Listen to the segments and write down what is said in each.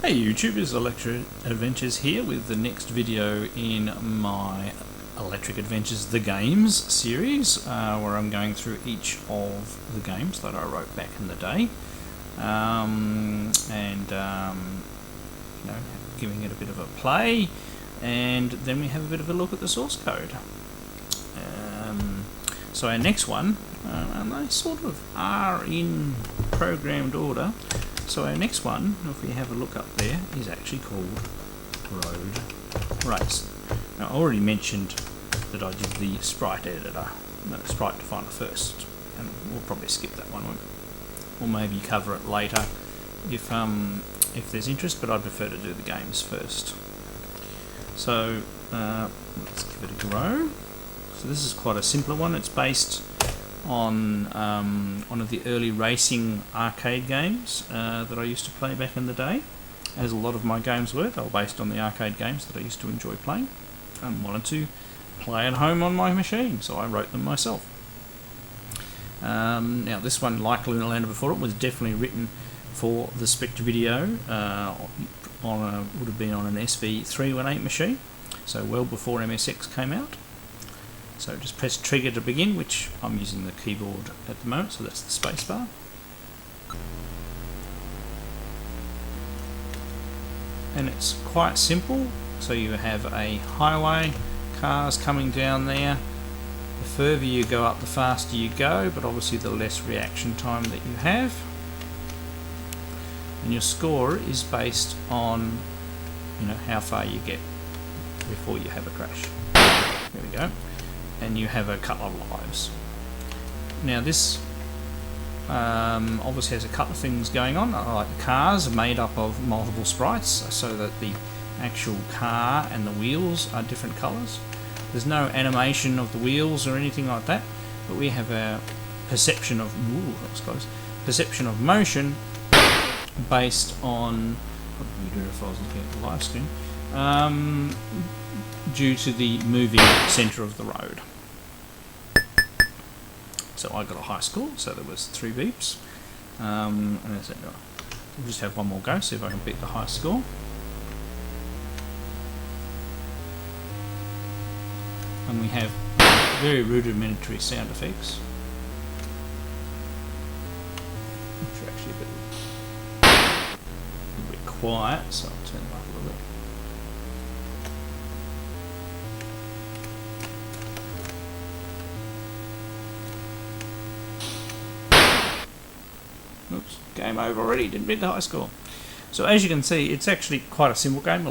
Hey YouTube, it's Electric Adventures here with the next video in my Electric Adventures The Games series, where I'm going through each of the games that I wrote back in the day, giving it a bit of a play, and then we have a bit of a look at the source code. So our next one, and they sort of are in programmed order. So our next one, if we have a look up there, is actually called Road Race. Now I already mentioned that I did the sprite editor, sprite definer first, and we'll probably skip that one, or maybe cover it later if there's interest, but I prefer to do the games first. So let's give it a go. So this is quite a simpler one. It's based on one of the early racing arcade games that I used to play back in the day, as a lot of my games were. They were based on the arcade games that I used to enjoy playing and wanted to play at home on my machine, so I wrote them myself. Now this one, like Lunar Lander before it, was definitely written for the Spectravideo would have been on an SV318 machine, so well before MSX came out. So just press trigger to begin, which I'm using the keyboard at the moment, so that's the space bar. And it's quite simple. So you have a highway, cars coming down there. The further you go up, the faster you go, but obviously the less reaction time that you have. And your score is based on, how far you get before you have a crash. There we go. And you have a couple of lives. Now this obviously has a couple of things going on. Like the cars are made up of multiple sprites, so that the actual car and the wheels are different colours. There's no animation of the wheels or anything like that, but we have a perception of perception of motion based on, what would you do if I was looking at the live screen, due to the moving centre of the road. So I got a high score, so there was 3 beeps. And that's it. We'll just have one more go, see if I can beat the high score. And we have very rudimentary sound effects, which are actually a bit quiet, so I'll turn them up a little bit. Oops, game over already, didn't beat the high score. So as you can see, it's actually quite a simple game,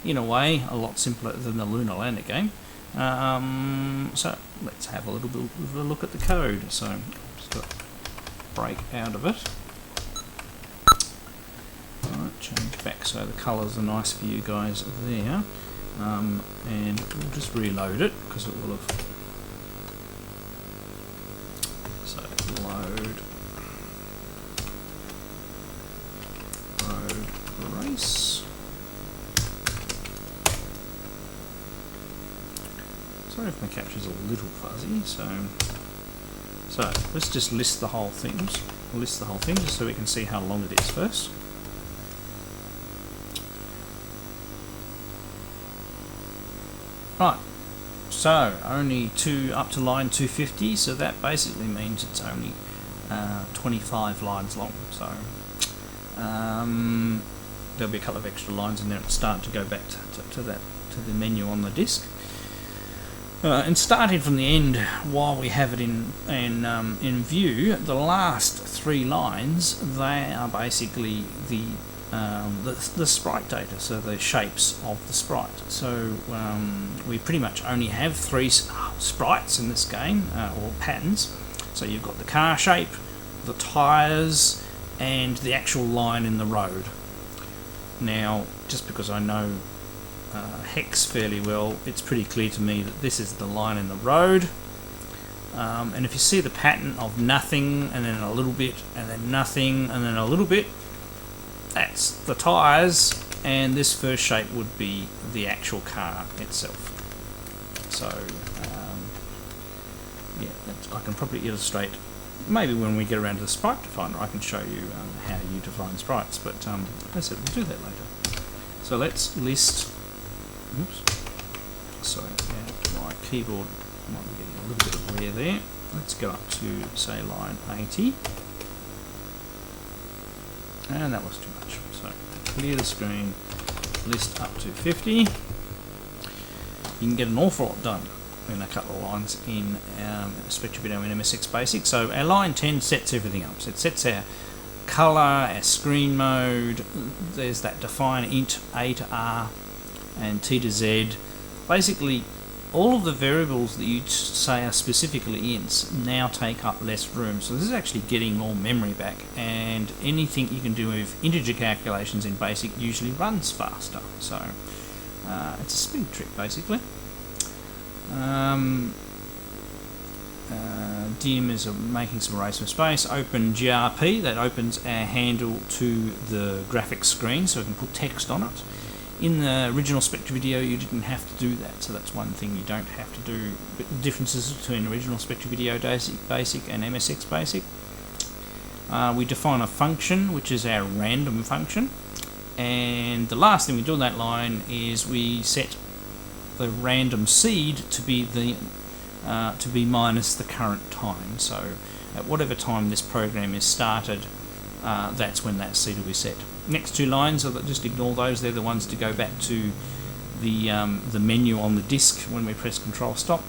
in a way, a lot simpler than the Lunar Lander game. So let's have a little bit of a look at the code. So I'm just got to break out of it. Alright, change back so the colours are nice for you guys there. And we'll just reload it, because it will have... So load... race. Sorry if my capture's a little fuzzy. So let's just list the whole thing. Just so we can see how long it is first. Right. So only up to line 250. So that basically means it's only 25 lines long. So there'll be a couple of extra lines in there at start to go back to the menu on the disc. And starting from the end, while we have it in view, the last 3 lines, they are basically the sprite data, so the shapes of the sprite. So we pretty much only have 3 sprites in this game, or patterns. So you've got the car shape, the tyres, and the actual line in the road. Now, just because I know hex fairly well, it's pretty clear to me that this is the line in the road. And if you see the pattern of nothing, and then a little bit, and then nothing, and then a little bit, that's the tyres, and this first shape would be the actual car itself. So, yeah, I can probably illustrate maybe when we get around to the sprite definer, I can show you how you define sprites, but as I said, we'll do that later. So let's list, oops, sorry, my keyboard might be getting a little bit of wear there. Let's go up to, say, line 80, and that was too much, so clear the screen, list up to 50. You can get an awful lot done in a couple of lines in Spectravideo and MSX Basic. So our line 10 sets everything up. So it sets our colour, our screen mode, there's that define int A to R and T to Z. Basically, all of the variables that you say are specifically ints now take up less room. So this is actually getting more memory back, and anything you can do with integer calculations in Basic usually runs faster. So it's a speed trick, basically. dim is making some arrays from space. Open GRP, that opens our handle to the graphics screen so we can put text on it. In the original Spectravideo you didn't have to do that, so that's one thing you don't have to do. But the differences between original Spectravideo Basic and MSX Basic. We define a function, which is our random function, and the last thing we do on that line is we set the random seed to be minus the current time. So at whatever time this program is started, that's when that seed will be set. Next two lines, just ignore those. They're the ones to go back to the menu on the disk when we press Control Stop.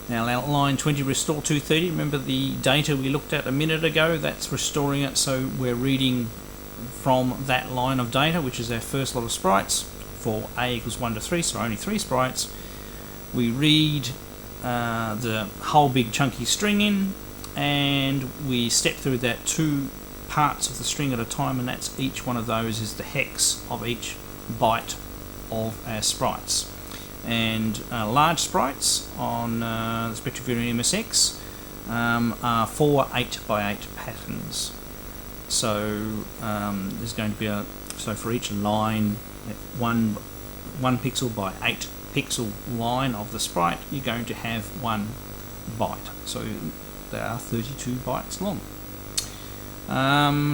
Now line 20, restore 230. Remember the data we looked at a minute ago? That's restoring it, so we're reading from that line of data, which is our first lot of sprites. For A equals 1 to 3, so only 3 sprites. We read the whole big chunky string in, and we step through that 2 parts of the string at a time, and that's each one of those is the hex of each byte of our sprites. And large sprites on the Spectravideo and MSX are 4 8x8 patterns. So there's going to be so for each line, 1 pixel by 8 pixel line of the sprite, you're going to have 1 byte. So they are 32 bytes long.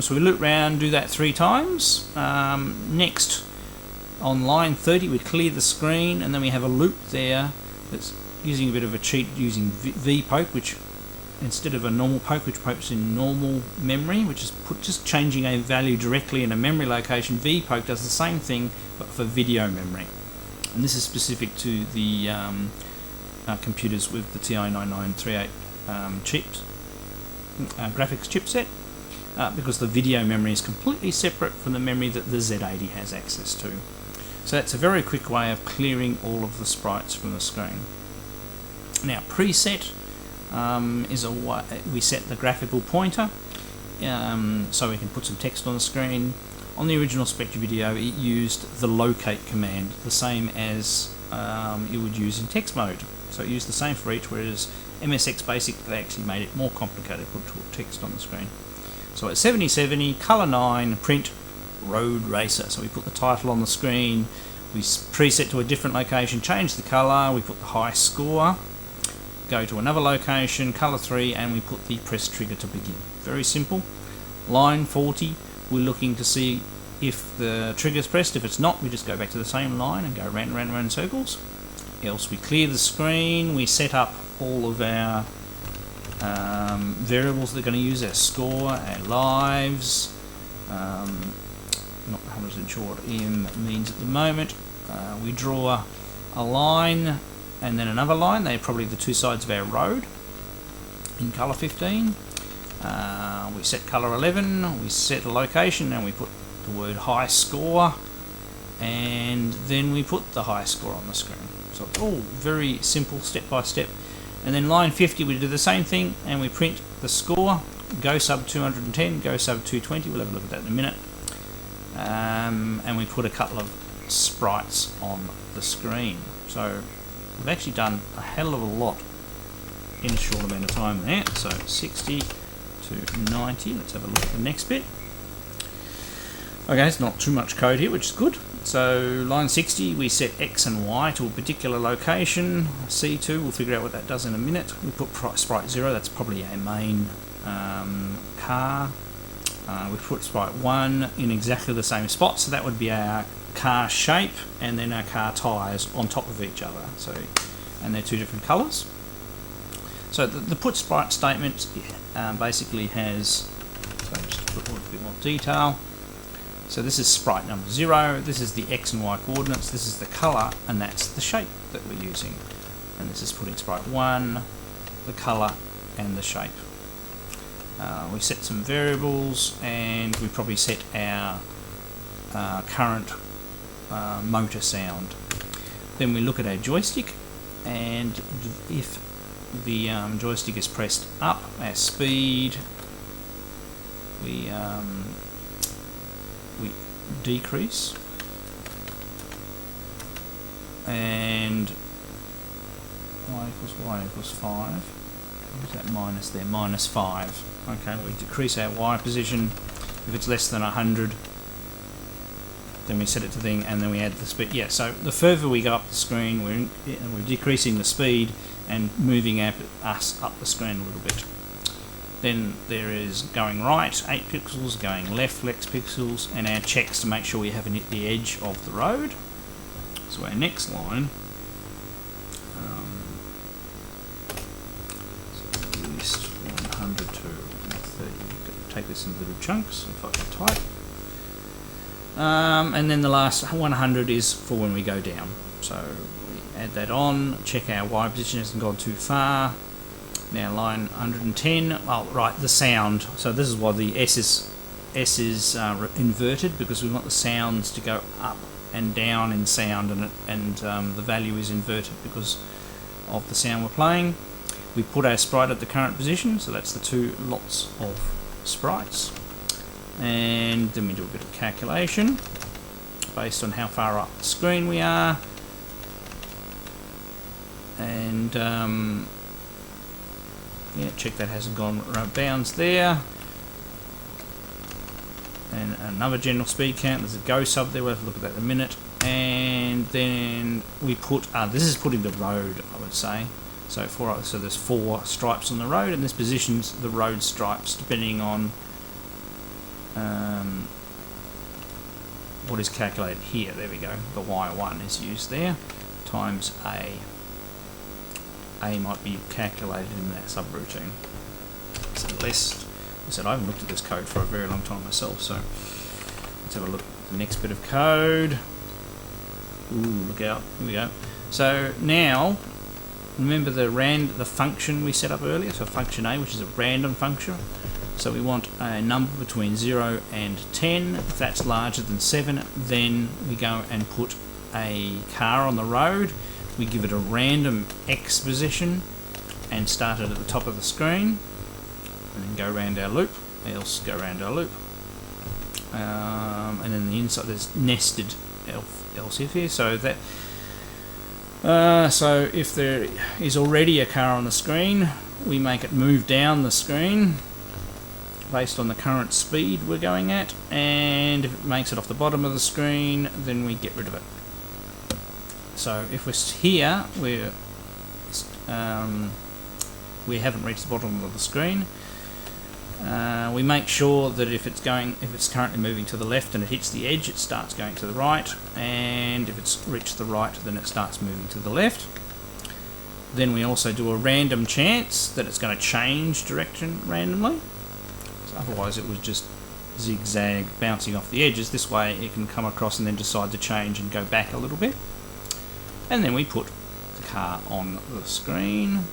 So we loop round, do that 3 times. Next, on line 30, we clear the screen, and then we have a loop there that's using a bit of a cheat using vpoke, which instead of a normal poke, which pokes in normal memory, which is just changing a value directly in a memory location, vpoke does the same thing but for video memory. And this is specific to the computers with the TI-9938 chips, graphics chipset, because the video memory is completely separate from the memory that the Z80 has access to. So that's a very quick way of clearing all of the sprites from the screen. Now preset is a way we set the graphical pointer, so we can put some text on the screen. On the original Spectravideo, it used the locate command, the same as you would use in text mode. So it used the same for each, whereas MSX Basic, they actually made it more complicated to put text on the screen. So at 7070, color 9, print Road Racer. So we put the title on the screen, we preset to a different location, change the color, we put the high score, go to another location, color 3, and we put the press trigger to begin. Very simple. Line 40, we're looking to see if the trigger's pressed. If it's not, we just go back to the same line and go round and round and round in circles. Else we clear the screen, we set up all of our variables that are going to use, our score, our lives, not 100% sure what em means at the moment. We draw a line and then another line. They're probably the 2 sides of our road in color 15. We set color 11, we set a location, and we put the word high score, and then we put the high score on the screen. So it's all very simple, step by step. And then line 50, we do the same thing, and we print the score, go sub 210, go sub 220, we'll have a look at that in a minute. And we put a couple of sprites on the screen. So we've actually done a hell of a lot in a short amount of time there. So 60 to 90, let's have a look at the next bit. Okay, it's not too much code here, which is good. So line 60, we set X and Y to a particular location. C2, we'll figure out what that does in a minute. We put sprite 0, that's probably our main car. We put sprite 1 in exactly the same spot, so that would be our car shape, and then our car tyres on top of each other. So, and they're two different colours. So the put sprite statement basically has, so just to put a little bit more detail. So this is sprite number 0, this is the X and Y coordinates, this is the colour, and that's the shape that we're using. And this is putting sprite 1, the colour, and the shape. We set some variables, and we probably set our current motor sound. Then we look at our joystick, and if the joystick is pressed up, our speed, we decrease, and y equals 5. What is that minus there? Minus 5. Okay, we decrease our y position. If it's less than 100, then we set it to thing, and then we add the speed. Yeah, so the further we go up the screen, we're decreasing the speed and moving us up the screen a little bit. Then there is going right, 8 pixels, going left, 6 pixels, and our checks to make sure we haven't hit the edge of the road. So our next line, so at least 100 to 130. Take this in little chunks if I can type. And then the last 100 is for when we go down. So we add that on, check our Y position hasn't gone too far. Now line 110, well, right, the sound. So this is why the S is inverted, because we want the sounds to go up and down in sound, and the value is inverted because of the sound we're playing. We put our sprite at the current position, so that's the two lots of sprites. And then we do a bit of calculation based on how far up the screen we are. And yeah, check that hasn't gone bounds there. And another general speed count. There's a go sub there. We'll have to look at that in a minute. And then we put this is putting the road, I would say. So there's 4 stripes on the road, and this positions the road stripes depending on what is calculated here. There we go. The Y1 is used there times A. A might be calculated in that subroutine. So less, I said I haven't looked at this code for a very long time myself, so let's have a look at the next bit of code. Ooh, look out, here we go. So now, remember the function we set up earlier, so function A, which is a random function. So we want a number between 0 and 10. If that's larger than 7, then we go and put a car on the road. We give it a random X position and start it at the top of the screen, and then go around our loop, else go around our loop. And then the inside there's nested else if here, so that so if there is already a car on the screen, we make it move down the screen based on the current speed we're going at, and if it makes it off the bottom of the screen, then we get rid of it. So if we're here, we haven't reached the bottom of the screen. We make sure that if it's currently moving to the left and it hits the edge, it starts going to the right, and if it's reached the right, then it starts moving to the left. Then we also do a random chance that it's going to change direction randomly. So otherwise it was just zigzag bouncing off the edges. This way it can come across and then decide to change and go back a little bit. And then we put the car on the screen,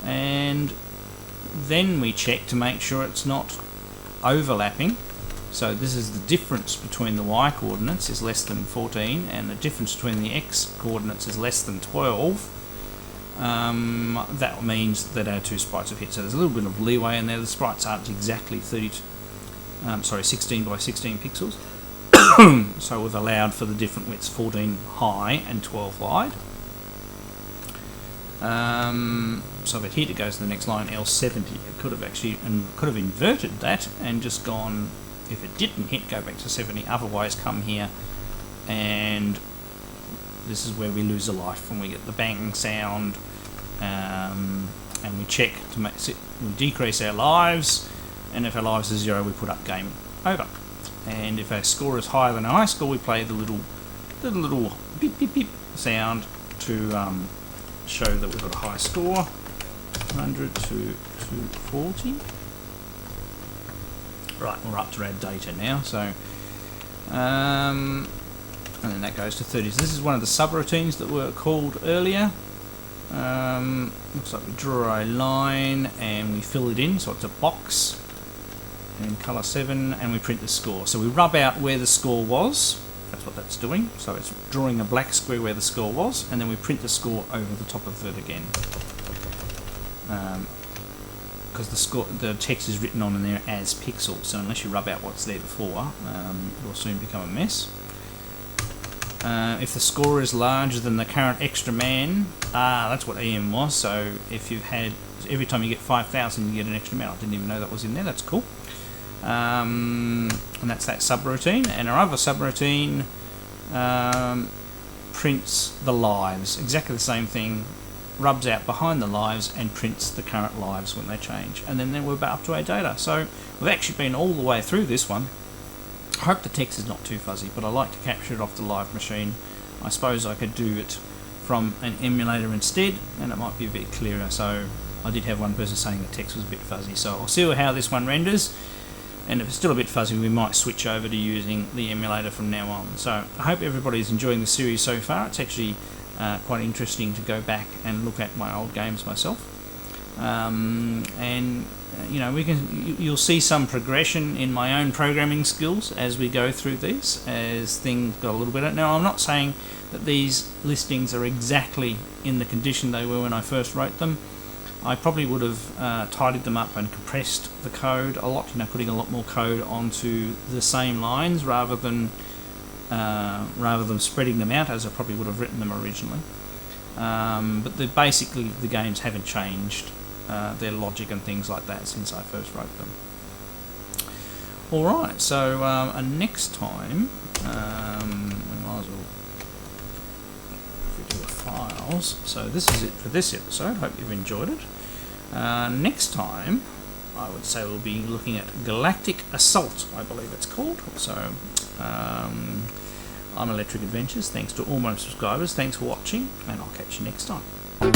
and then we check to make sure it's not overlapping. So this is the difference between the Y coordinates is less than 14, and the difference between the X coordinates is less than 12. That means that our two sprites have hit. So there's a little bit of leeway in there. The sprites aren't exactly 16 by 16 pixels. So we've allowed for the different widths, 14 high and 12 wide. So if it hit, it goes to the next line, L70. It could have inverted that and just gone, if it didn't hit, go back to 70. Otherwise, come here and this is where we lose a life when we get the bang sound, and we check to make it, we decrease our lives, and if our lives are 0 we put up game over, and if our score is higher than our high score we play the little beep beep beep sound to show that we've got a high score, 100 to 240. Right, we're up to our data now, so and then that goes to 30. So this is one of the subroutines that were called earlier. Looks like we draw a line and we fill it in, so it's a box, and colour 7, and we print the score. So we rub out where the score was, that's what that's doing, so it's drawing a black square where the score was, and then we print the score over the top of it again. Because the text is written on in there as pixels, so unless you rub out what's there before, it will soon become a mess. If the score is larger than the current extra man, that's what EM was, so if you've had, every time you get 5,000 you get an extra man. I didn't even know that was in there, that's cool. And that's that subroutine, and our other subroutine prints the lives, exactly the same thing, rubs out behind the lives and prints the current lives when they change, and then we're up to our data. So we've actually been all the way through this one. I hope the text is not too fuzzy, but I like to capture it off the live machine. I suppose I could do it from an emulator instead, and it might be a bit clearer. So I did have one person saying the text was a bit fuzzy, so I'll see how this one renders, and if it's still a bit fuzzy we might switch over to using the emulator from now on. So I hope everybody's enjoying the series so far. It's actually quite interesting to go back and look at my old games myself, and you know, you'll see some progression in my own programming skills as we go through these, as things got a little better. Now I'm not saying that these listings are exactly in the condition they were when I first wrote them. I probably would have tidied them up and compressed the code a lot, you know, putting a lot more code onto the same lines rather than spreading them out as I probably would have written them originally. But basically the games haven't changed their logic and things like that since I first wrote them. Alright, so next time, we might as well do the files. So this is it for this episode. Hope you've enjoyed it. Next time, I would say we'll be looking at Galactic Assault, I believe it's called. So I'm Electric Adventures. Thanks to all my subscribers. Thanks for watching, and I'll catch you next time. Bye.